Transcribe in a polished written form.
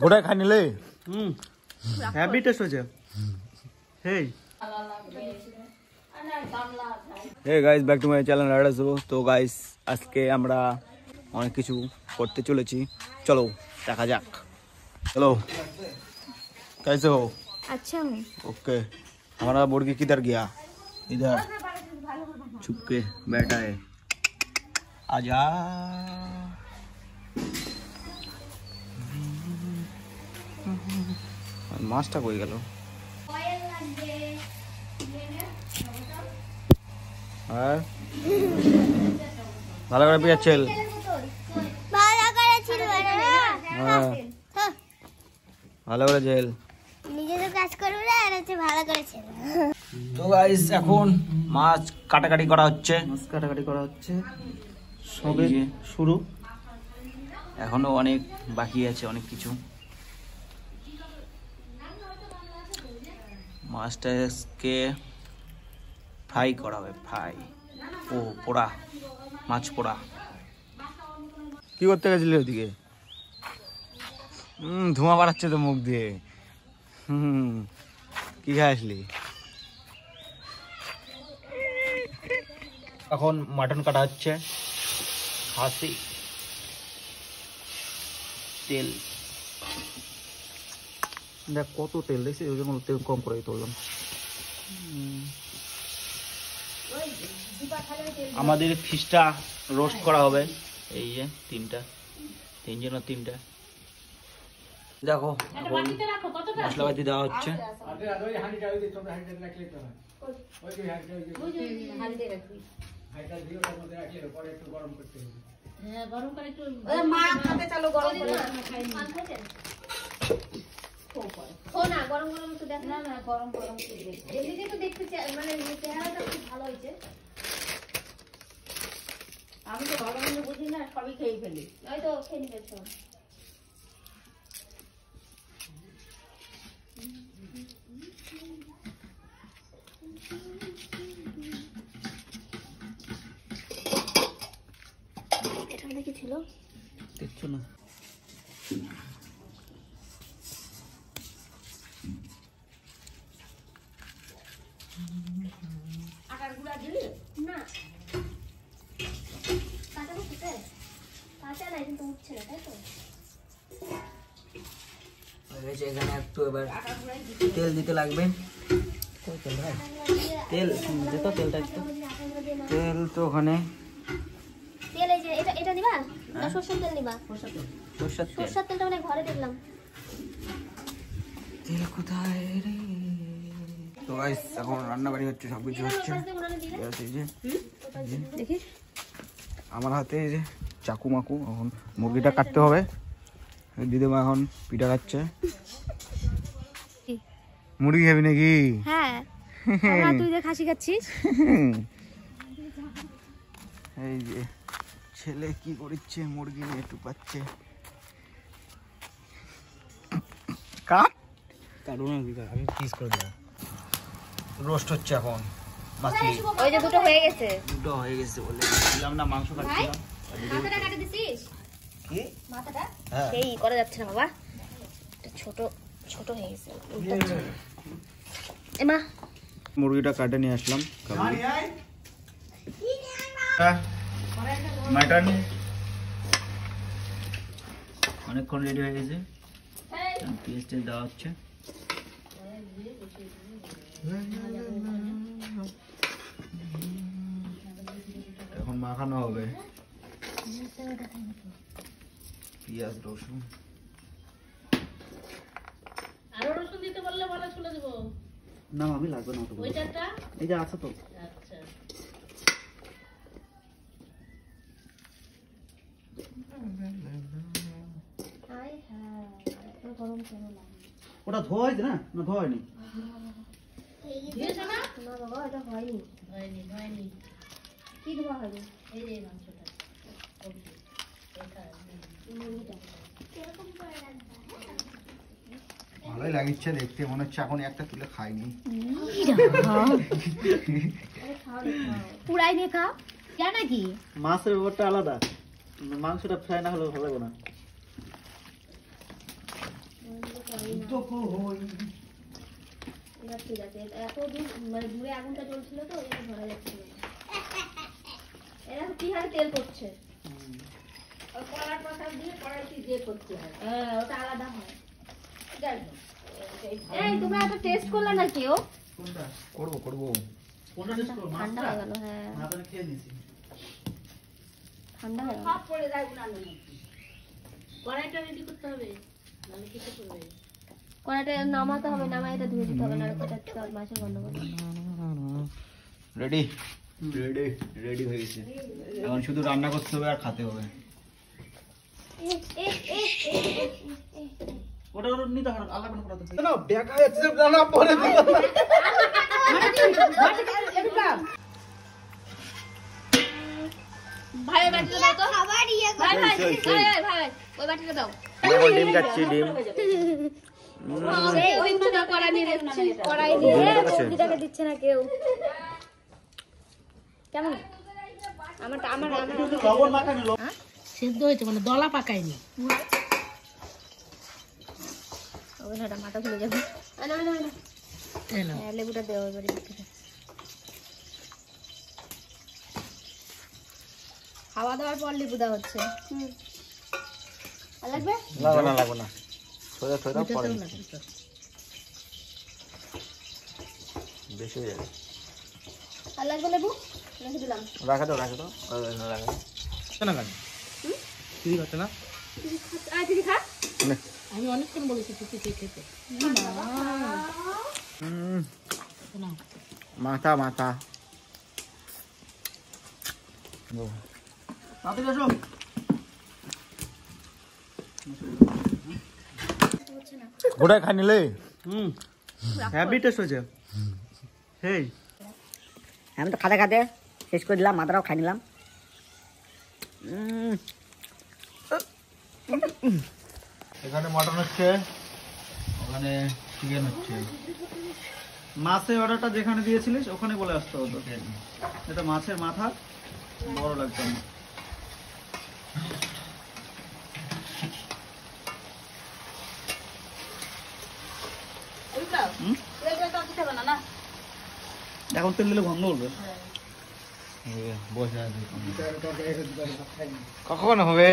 গোটায় খাই নিলে হ্যাভি টেস্ট হয়েছে। হেই Hey guys, back to my channel Rada Show. তো গাইস আজকে আমরা অনেক কিছু করতে চলেছি, চলো দেখা যাক। चलो कैसे हो? अच्छा हूँ। ओके हमारा मुर्गी किधर गया? इधर छुप के बैठा है, आजा। মাছটা কই গেল? হ্যাঁ ভালো করে পিয়া চেল, ভালো করে জেল, নিজেদের কাজ করবে না আর হচ্ছে ভালো করে ছেল। তো গাইস এখন মাছ কাটাকাটি করা হচ্ছে, সবে শুরু, এখনো অনেক বাকি আছে, অনেক কিছু। মাছটাকে ফ্রাই করা হবে, ফ্রাই ও পোড়া, মাছ পোড়া। কি করতে গেছিলি ওদিকে? ধোঁয়া বাড়াচ্ছে তো মুখ দিয়ে। কি খাই আসলি? এখন মাটন কাটা হচ্ছে, খাসি, তেল দেখ কত তেল দেখছি, ওই জন্য তেল কম করে তুললাম। আমাদের ফিশটা রোস্ট করা হবে, এই যে তিনটা, তিনটা দেখো। এখন মশলাপাতি দেওয়া হচ্ছে, আমি তো ভালো মন্দ বুঝি না, সবই খেয়ে ফেলি, হয়তো খেয়ে নিবে সব। এটা কি ছিল দেখছো না? আটার গুঁড়া দিলি না? কাঁচা উঠছে, কাঁচা নাই কিন্তু উঠছে না, তাই তো? এখানে একটু এবার তেল দিতে লাগবে। তেল দে তো, তেলটা একটু, তেল তো ওখানে। তেল এই যে এটা দিবা না? সরষের তেল দিবা? সরষের তেলটা মানে ঘরে দেখলাম। তেল কোথায় রে? তো গাইস এখন রান্না বাড়ি হচ্ছে, সবকিছু হচ্ছে। দেখি আমার হাতে এই যে চাকু মাকু, এখন মুরগিটা কাটতে হবে। দিদিমা এখন পিঠা খাচ্ছে। মুরগি খাবি নাকি? হ্যাঁ তুই যে খাসি খাচ্ছিস। এই যে ছেলে কি করছে, মুরগি নিয়ে টুপাচ্ছে। আমি পিস করে দেব। রোস্ট হচ্ছে এখন মাছলি। ওই যে দুটো হয়ে গেছে, বলে দিলাম না, মাংস কাটছিলাম। মাথাটা কেটে দিছিস? কি মাথাটা হ্যাঁ, সেই করা যাচ্ছে না বাবা, এটা ছোট ছোট হয়ে গেছে। এমা মুরগিটা কাটে নিয়ে আসলাম। মাটন অনেকক্ষণ রেডি হয়ে গেছে, পেস্ট দেওয়া হচ্ছে। এখন মাখানো হবে পেঁয়াজ রসুন। আরো রসুন দিতে বললে ভালো ছিল দেবো না আমি লাগবে না, ওইটাটা। এই যে আছে তো। আচ্ছা ওটা ধোয়া হয়েছে না? না ধোয়া হয়নি? দিয়েছো না? না বাবা এটা হয়নি। হয়নি হয়নি, কি ধোয়া হয়নি? এই যে মাংসটা, ওকে এটা মুরগিটা ভালোই লাগছে দেখতে, মনে হচ্ছে এখন একটা তুলে খাইনি। পুরাই নিয়ে খাও, যা নাকি? মাছের ব্যাপারটা আলাদা, মাংসটা ফ্রাই না হলে ভালো লাগবে না। পারি না। এবার ঠিক আছে, এত দূর মানে দূরে আগুনটা জ্বলছিল তো ওই জন্য ধরা যাচ্ছিল না। এরা কি হারে তেল করছে, কলার পাতা দিয়ে কড়াইতে দিয়ে করতে হয়। হ্যাঁ ওটা আলাদা হয়। যাই হোক, এই তোমরা একটা টেস্ট করলে না কেউ? কোনটা করবো করবো। কোনটা টেস্ট করো? ঠান্ডা মাছটা? হয়ে গেল, হ্যাঁ মাছটা খেয়ে নিয়েছি। ঠান্ডা হয়ে গেল। সব পড়ে যায় উনানের মধ্যে। কড়াইটা রেডি করতে হবে, নাহলে কিছু করবে। কড়াইটা নামাতে হবে, নামাই এটা ধুয়ে দিতে হবে, না এটা তো মাছের গন্ধ করবে। রেডি রেডি রেডি হয়ে গেছে, এখন শুধু রান্না করতে হবে আর খেতে হবে। এ, এ, এ, এ, এ, এ, এ। ওটা ওটা নিতে হবে, আলাদা করে করাতে হবে। না, দেখা যাচ্ছে না পরে দিতে হবে। ভাই বাটিটা দাও তো। ভাই ভাই সেই, সেই। ভাই ভাই ওই বাটিটা দাও। এখন ডিম কাটছি, ডিম। সেই ওই মুখটা কড়াই নিয়ে দিচ্ছি, কড়াই দিয়ে ডিমটা কাছে। বৌদিটাকে দিচ্ছে না কেউ। কেমন? আমার আমার আমার একটু লবণ মাখানি, লবণ। সিদ্ধ হয়েছে মানে দলা পাকায়নি। ওই না মাথা খুলে যাবে। না না না, এই নাও। হ্যাঁ লেবুটা দেও এবারে ভিতরে। খাওয়া দাওয়ার পর লেবু দেওয়া হচ্ছে। আর লাগবে? লাগবে না লাগবে না, সোজা সোজা পরে ওইটাতেও নিচ্ছি। লাগবে। বেশি হয়ে যাবে। আর লাগবে লেবু? রেখে দিলাম। রাখা দাও রাখা দাও রাখা দাও। না কেন? দিদি খাচ্ছে না? দিদি খা। আমি অনেকক্ষণ বলেছি টুকি খেতে। নাও। মাথা মাথা তাড়াতাড়ি আসো। গোটায় খাই নিলে। হ্যাভি টেস্ট হয়েছে। হেই, আমি তো খাতে খাতে শেষ করে দিলাম, মাথাটাও খাই নিলাম। এখানে মটন হচ্ছে, ওখানে চিকেন হচ্ছে। মাছের অর্ডারটা যেখানে দিয়েছিলিস ওখানে বলে আসতে হতো। এটা মাছের মাথা, বড় লাগতো না। হুম? এখন তেল দিলে গন্ধ উঠবে। বসে আছে কখন হবে?